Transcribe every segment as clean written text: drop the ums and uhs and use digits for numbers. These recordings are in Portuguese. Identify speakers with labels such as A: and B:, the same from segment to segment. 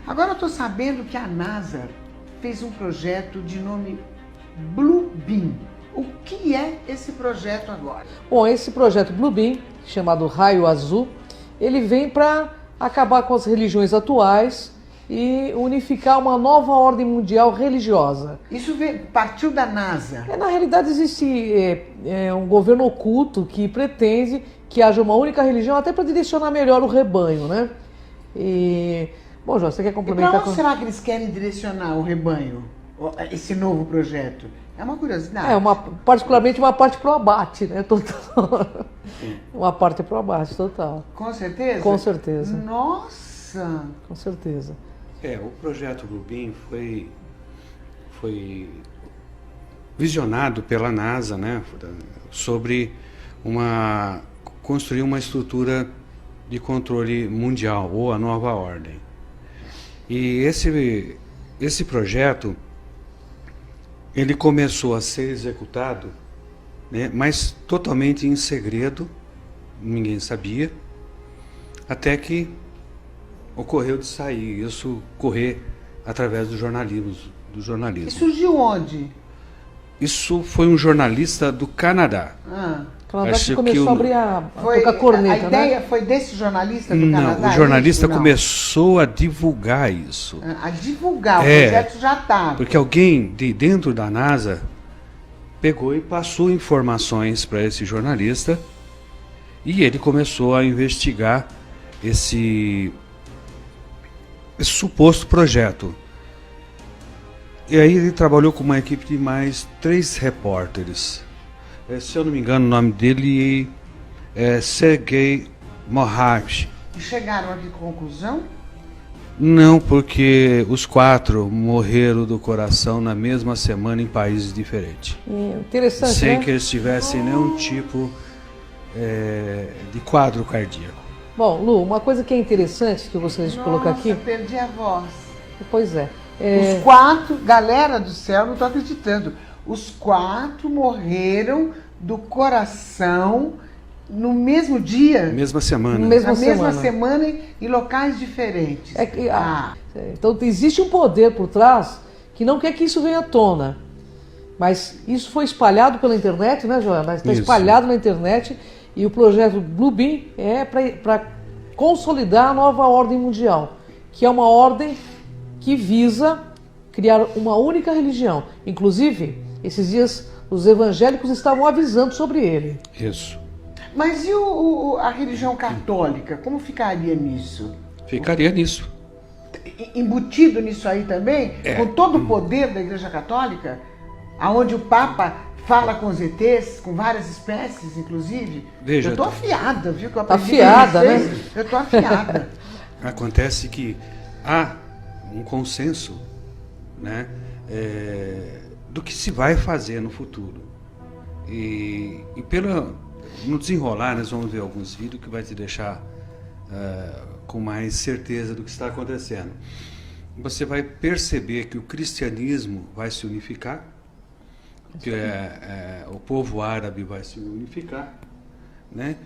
A: Agora eu estou sabendo que a NASA fez um projeto de nome Bluebeam. O que é esse projeto agora?
B: Bom, esse projeto Bluebeam, chamado Raio Azul, ele vem para acabar com as religiões atuais e unificar uma nova ordem mundial religiosa.
A: Isso partiu da NASA?
B: Na realidade existe um governo oculto que pretende que haja uma única religião até para direcionar melhor o rebanho, né? E, bom, Jorge, você quer complementar?
A: E para onde será que eles querem direcionar o rebanho, esse novo projeto? É uma curiosidade.
B: Particularmente uma parte pro abate, né? Total. Uma parte pro abate, total.
A: Com certeza?
B: Com certeza.
A: Nossa!
B: Com certeza.
C: O projeto Bluebeam foi visionado pela NASA, né? Sobre construir uma estrutura de controle mundial, ou a nova ordem. E esse projeto, ele começou a ser executado, né, mas totalmente em segredo, ninguém sabia, até que ocorreu de sair, isso correr através do jornalismo.
A: E surgiu onde?
C: Isso foi um jornalista do Canadá.
B: Canadá que começou a abrir a tocar corneta,
A: a ideia,
B: né?
A: Foi desse jornalista do Canadá?
C: Não, o jornalista começou a divulgar isso.
A: A divulgar, o projeto já estava.
C: Porque alguém de dentro da NASA pegou e passou informações para esse jornalista e ele começou a investigar esse suposto projeto. E aí ele trabalhou com uma equipe de mais 3 repórteres. Se eu não me engano, o nome dele é Sergei Moravich.
A: E chegaram a que conclusão?
C: Não, porque os 4 morreram do coração na mesma semana em países diferentes.
B: Interessante,
C: sem
B: né?
C: que eles tivessem nenhum tipo de quadro cardíaco.
B: Bom, Lu, uma coisa que é interessante que eu gostaria de colocar aqui...
A: Nossa, perdi a voz.
B: Pois é.
A: Os 4, galera do céu, não estou acreditando. Os 4 morreram do coração no mesmo dia?
C: Mesma semana.
A: Na mesma semana em locais diferentes.
B: Então existe um poder por trás que não quer que isso venha à tona. Mas isso foi espalhado pela internet, né, Joana? Está espalhado na internet e o projeto Bluebeam é para consolidar a nova ordem mundial, que é uma ordem que visa criar uma única religião. Inclusive, esses dias os evangélicos estavam avisando sobre ele.
C: Isso.
A: Mas e a religião católica? Como ficaria nisso?
C: Ficaria nisso.
A: Embutido nisso aí também? Com todo o poder da Igreja Católica? Aonde o Papa fala com os ETs, com várias espécies, inclusive?
C: Veja,
A: eu estou afiada, viu? Que eu
B: aprendi afiada, né?
A: Eu estou afiada.
C: Acontece que há um consenso, né, do que se vai fazer no futuro. E no desenrolar, nós vamos ver alguns vídeos que vai te deixar com mais certeza do que está acontecendo. Você vai perceber que o cristianismo vai se unificar, que o povo árabe vai se unificar, né?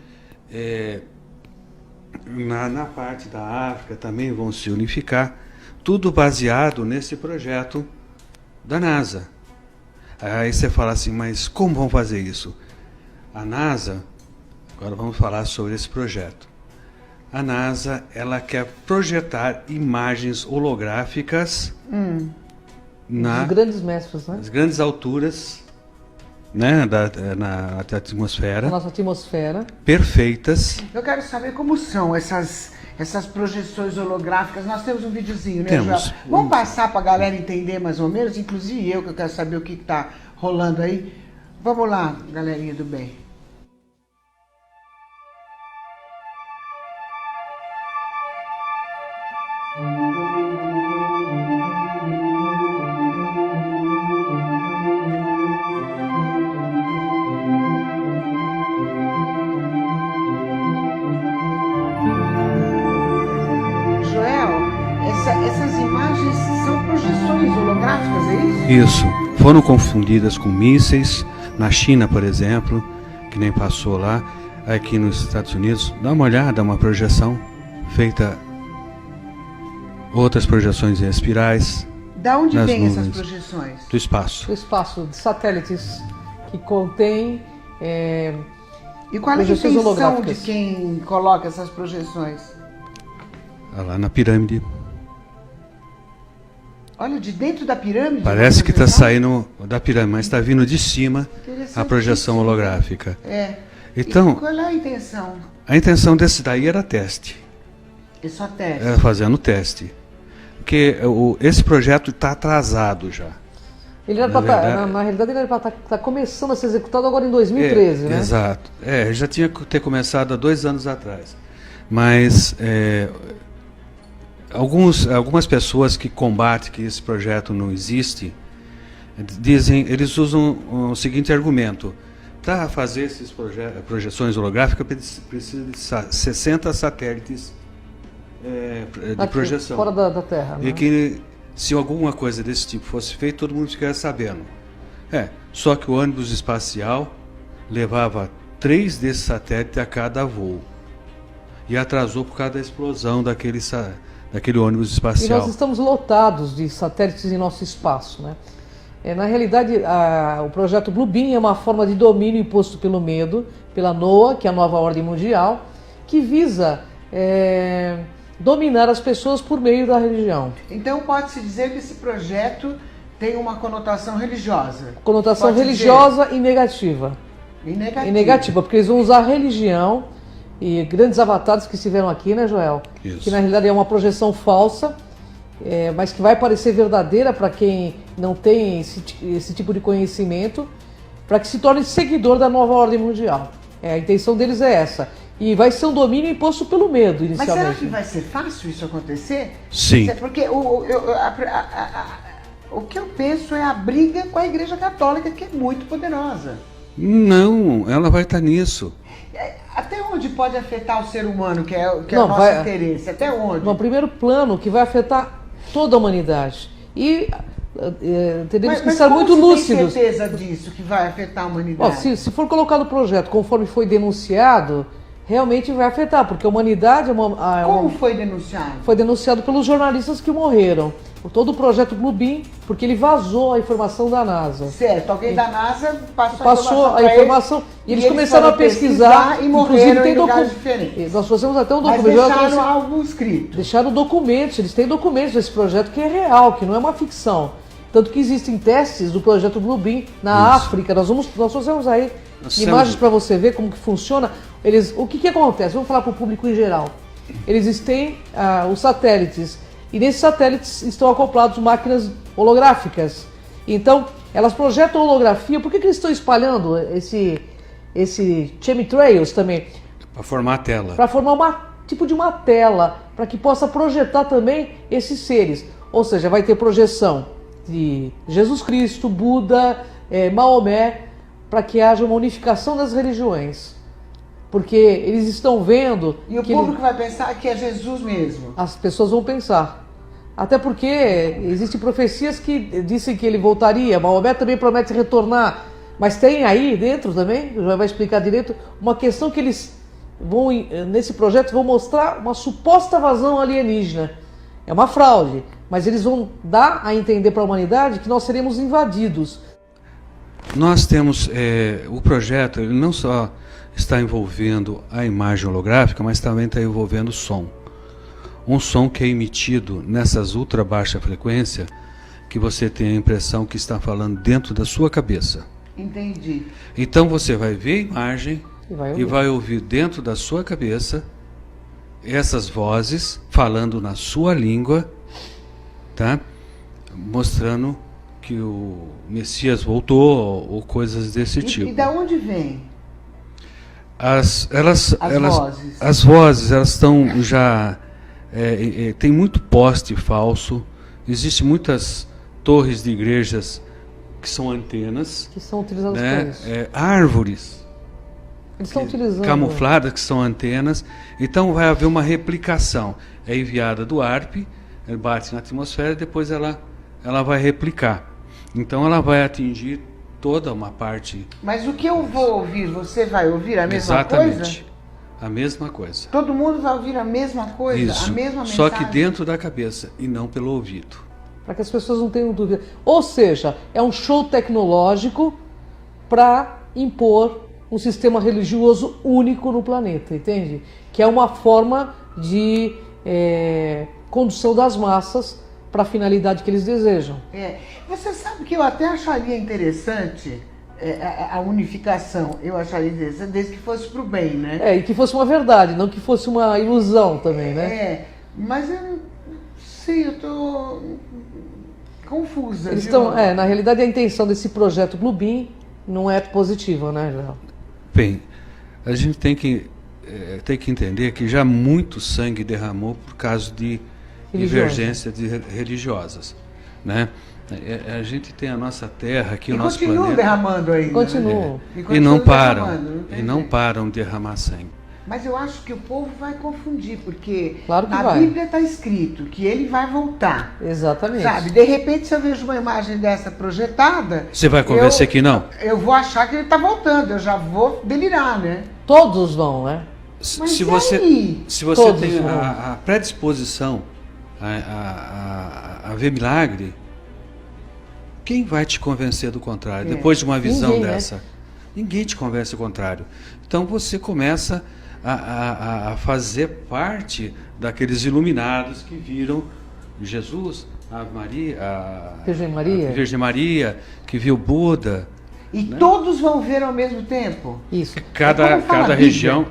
C: Na parte da África também vão se unificar, tudo baseado nesse projeto da NASA. Aí você fala assim, mas como vão fazer isso? A NASA, agora vamos falar sobre esse projeto. A NASA, ela quer projetar imagens holográficas
B: Os grandes mestres, né?
C: nas grandes alturas, né, na atmosfera.
B: A nossa atmosfera.
C: Perfeitas.
A: Eu quero saber como são essas projeções holográficas. Nós temos um videozinho, né,
C: Temos.
A: João? Vamos passar para a galera entender mais ou menos, inclusive eu, que eu quero saber o que está rolando aí. Vamos lá, galerinha do bem. Essas imagens são projeções holográficas, é isso?
C: Isso. Foram confundidas com mísseis. Na China, por exemplo, que nem passou lá. Aqui nos Estados Unidos, dá uma olhada, uma projeção feita outras projeções em espirais.
A: Da onde
C: nas
A: vêm essas
C: nuvens.
A: projeções?
C: Do espaço.
B: O espaço de satélites que contém
A: E qual é a
B: projeções
A: intenção de
B: holográficas.
A: quem coloca essas projeções?
C: Lá na pirâmide.
A: Olha, de dentro da pirâmide?
C: Parece
A: uma
C: que está
A: projeção?
C: saindo da pirâmide, mas está vindo de cima a projeção holográfica.
A: É.
C: Então,
A: E qual é a intenção?
C: a intenção desse daí era teste.
A: É só teste.
C: Era fazendo teste. Porque esse projeto está atrasado já.
B: Ele era
C: Na
B: pra
C: verdade-
B: na realidade, ele era para estar começando a ser executado agora em 2013, né?
C: Exato. Já tinha que ter começado há 2 anos atrás. Mas algumas pessoas que combatem que esse projeto não existe, eles usam o seguinte argumento: para fazer essas projeções holográficas precisa de 60 satélites de
B: Aqui,
C: projeção.
B: fora da Terra.
C: E
B: né?
C: que se alguma coisa desse tipo fosse feita, todo mundo ficaria sabendo. Só que o ônibus espacial levava 3 desses satélites a cada voo. E atrasou por causa da explosão daquele ônibus
B: E
C: espacial.
B: nós estamos lotados de satélites em nosso espaço, né? Na realidade, o projeto Blue Beam é uma forma de domínio imposto pelo medo, pela NOAA, que é a nova ordem mundial, que visa dominar as pessoas por meio da religião.
A: Então pode-se dizer que esse projeto tem uma conotação religiosa.
B: Conotação
A: Pode
B: religiosa e negativa.
A: dizer. E negativa.
B: E negativa, porque eles vão usar a religião e grandes avatares que estiveram aqui, né, Joel?
C: Isso.
B: Que na realidade é uma projeção falsa, mas que vai parecer verdadeira para quem não tem esse tipo de conhecimento, para que se torne seguidor da nova ordem mundial. A intenção deles é essa. E vai ser um domínio imposto pelo medo,
A: Mas
B: inicialmente.
A: será que vai ser fácil isso acontecer?
C: Sim.
A: Porque o que eu penso é a briga com a Igreja Católica, que é muito poderosa.
C: Não, ela vai estar nisso.
A: Até onde pode afetar o ser humano, que é o
B: Não,
A: nosso
B: vai-
A: interesse? Até onde?
B: No primeiro plano, que vai afetar toda a humanidade. E teremos que estar
A: como
B: muito
A: se
B: lúcidos.
A: tem certeza disso, que vai afetar a
B: Ó,
A: humanidade?
B: se for colocado o projeto conforme foi denunciado, realmente vai afetar, porque a humanidade
A: Como foi denunciado?
B: foi denunciado pelos jornalistas que morreram. Todo o projeto Blue Beam, porque ele vazou a informação da NASA.
A: Certo, alguém da NASA
B: Passou a
A: pra
B: informação
A: ele,
B: e eles começaram a
A: foram
B: pesquisar,
A: e morreram em lugares
B: docu-
A: diferentes.
B: Nós trouxemos até um
A: Mas
B: documento. eu
A: deixaram
B: trouxe-
A: algo escrito.
B: Deixaram documentos, eles têm documentos desse projeto que é real, que não é uma ficção. Tanto que existem testes do projeto Blue Beam na África. Nós trouxemos aí
C: Nós
B: imagens
C: temos-
B: para você ver como que funciona. O que acontece? Vamos falar para o público em geral. Eles têm os satélites, e nesses satélites estão acoplados máquinas holográficas. Então, elas projetam holografia. Por que eles estão espalhando esse chemtrails também?
C: Para formar a tela.
B: Para formar tipo de uma tela, para que possa projetar também esses seres. Ou seja, vai ter projeção de Jesus Cristo, Buda, Maomé, para que haja uma unificação das religiões. Porque eles estão vendo
A: E o
B: que
A: público vai pensar que é Jesus mesmo.
B: as pessoas vão pensar. Até porque existem profecias que dizem que ele voltaria, Maomé também promete retornar. Mas tem aí dentro também, já vai explicar direito, uma questão que eles vão, nesse projeto, vão mostrar uma suposta invasão alienígena. É uma fraude, mas eles vão dar a entender para a humanidade que nós seremos invadidos.
C: Nós temos o projeto, ele não só está envolvendo a imagem holográfica, mas também está envolvendo o som. Um som que é emitido nessas ultra baixa frequência, que você tem a impressão que está falando dentro da sua cabeça.
A: Entendi.
C: Então você vai ver a imagem
B: E vai
C: ouvir dentro da sua cabeça essas vozes falando na sua língua, tá? Mostrando que o Messias voltou ou coisas desse tipo.
A: E da onde vem?
C: As
A: Vozes.
C: vozes, elas estão já tem muito poste falso. Existem muitas torres de igrejas que são antenas,
B: Que são utilizados para
C: né?
B: isso.
C: Árvores
B: Eles estão utilizando.
C: camufladas que são antenas. Então vai haver uma replicação. É enviada do ARP, ele bate na atmosfera e depois ela vai replicar. Então ela vai atingir toda uma parte.
A: Mas o que eu vou ouvir, você vai ouvir a mesma
C: Exatamente.
A: coisa?
C: A mesma coisa.
A: Todo mundo vai ouvir a mesma coisa,
C: Isso.
A: a mesma mensagem.
C: Só que dentro da cabeça e não pelo ouvido.
B: Para que as pessoas não tenham dúvida. Ou seja, é um show tecnológico para impor um sistema religioso único no planeta, entende? Que é uma forma de condução das massas para a finalidade que eles desejam.
A: Você sabe que eu até acharia interessante a unificação, eu acharia interessante desde que fosse para o bem, né?
B: E que fosse uma verdade, não que fosse uma ilusão também, né?
A: Mas eu não sei, eu estou confusa.
B: Eles estão, na realidade, a intenção desse projeto Bluebeam não é positiva, né, Joel?
C: Bem, a gente tem que entender que já muito sangue derramou por causa de divergências religiosas, né? A gente tem a nossa terra aqui, o nosso planeta.
A: Continuam derramando ainda.
B: Continuam.
C: E não param. E não param de derramar sangue.
A: Mas eu acho que o povo vai confundir, porque
B: claro que
A: na Bíblia está escrito que ele vai voltar.
B: Exatamente.
A: Sabe? De repente, se eu vejo uma imagem dessa projetada...
C: Você vai convencer que não?
A: Eu vou achar que ele está voltando, eu já vou delirar, né?
B: Todos vão, né?
C: Se você tem a predisposição a ver milagre, quem vai te convencer do contrário? Depois de uma visão dessa? Né? Ninguém te convence do contrário. Então você começa a fazer parte daqueles iluminados que viram Jesus, a Virgem Maria, que viu Buda.
A: E todos vão ver ao mesmo tempo?
B: Isso.
C: Cada região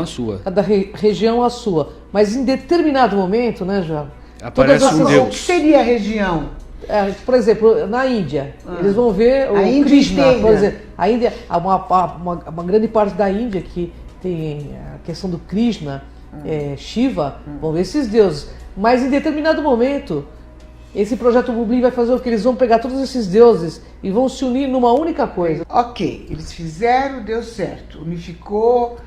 C: a sua.
B: Cada região a sua. Mas em determinado momento, né, João?
C: Aparece um Deus.
A: O que seria a região?
B: Por exemplo, na Índia, eles vão ver o Krishna, por exemplo. A Índia, uma grande parte da Índia que tem a questão do Krishna, Shiva, vão ver esses deuses. Mas em determinado momento, esse projeto Bluebeam vai fazer o que? Eles vão pegar todos esses deuses e vão se unir numa única coisa.
A: Ok, eles fizeram, deu certo, unificou,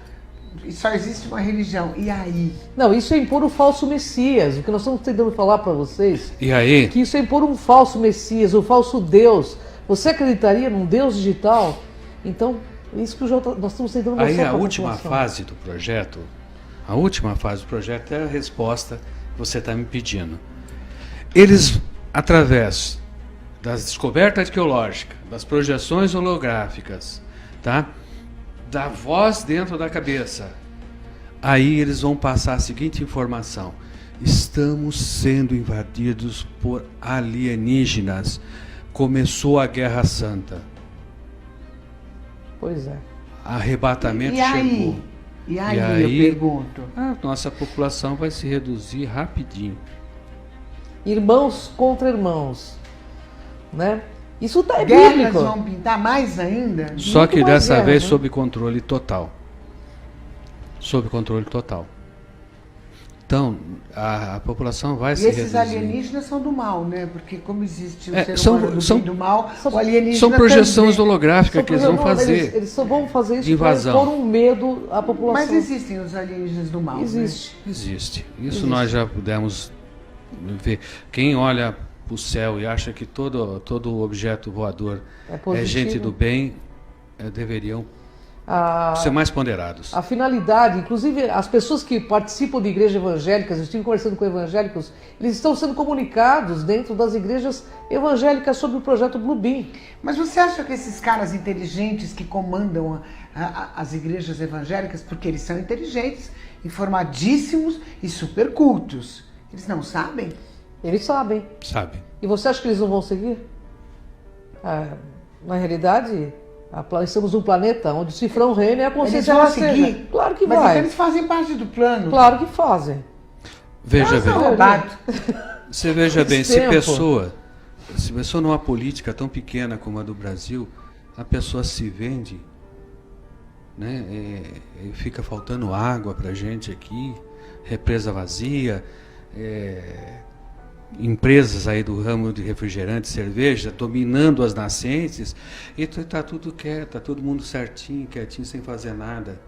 A: e só existe uma religião. E aí?
B: Não, isso é impor o falso Messias. O que nós estamos tentando falar para vocês,
C: e aí?
B: Que isso é impor um falso Messias, um falso Deus. Você acreditaria num Deus digital? Então, isso que nós estamos tentando mostrar.
C: Aí a última fase do projeto, é a resposta que você está me pedindo. Eles, através das descobertas arqueológicas, das projeções holográficas, tá? Da voz dentro da cabeça, aí eles vão passar a seguinte informação: estamos sendo invadidos por alienígenas. Começou a Guerra Santa.
B: Pois é.
C: Arrebatamento chegou.
A: E aí, eu pergunto?
C: A nossa população vai se reduzir rapidinho.
B: Irmãos contra irmãos, né? Isso é
A: Guerras
B: bíblico.
A: Vão pintar mais ainda?
C: Só que dessa
B: guerra,
C: vez
B: né?
C: sob controle total. Sob controle total. Então, a população vai se reduzir.
A: E esses alienígenas são do mal, né? Porque como existe o ser humano do mal, o alienígena
C: são projeções
A: também.
C: holográficas que eles vão fazer.
B: Eles só vão fazer isso
C: invasão.
B: para pôr um medo à população.
A: Mas existem os alienígenas do mal,
B: Existe.
A: né?
C: Existe. Isso nós já pudemos ver. Quem olha para o céu e acha que todo objeto voador é gente do bem, deveriam ser mais ponderados.
B: A finalidade, inclusive as pessoas que participam de igrejas evangélicas, eu estive conversando com evangélicos, eles estão sendo comunicados dentro das igrejas evangélicas sobre o projeto Bluebeam.
A: Mas você acha que esses caras inteligentes que comandam as igrejas evangélicas, porque eles são inteligentes, informadíssimos e super cultos, eles não sabem?
B: Eles sabem.
C: Sabem.
B: E você acha que eles não vão seguir? Na realidade, estamos num planeta onde o cifrão reina e a consciência
A: eles vão
B: rasteja.
A: seguir?
B: Claro que
A: Mas
B: vai.
A: então eles fazem parte do plano.
B: Claro que fazem.
C: Veja bem. Você veja bem, se pessoa numa política tão pequena como a do Brasil, a pessoa se vende, né? E fica faltando água pra gente aqui, represa vazia, empresas aí do ramo de refrigerante, cerveja, dominando as nascentes, e está tudo quieto, está todo mundo certinho, quietinho, sem fazer nada.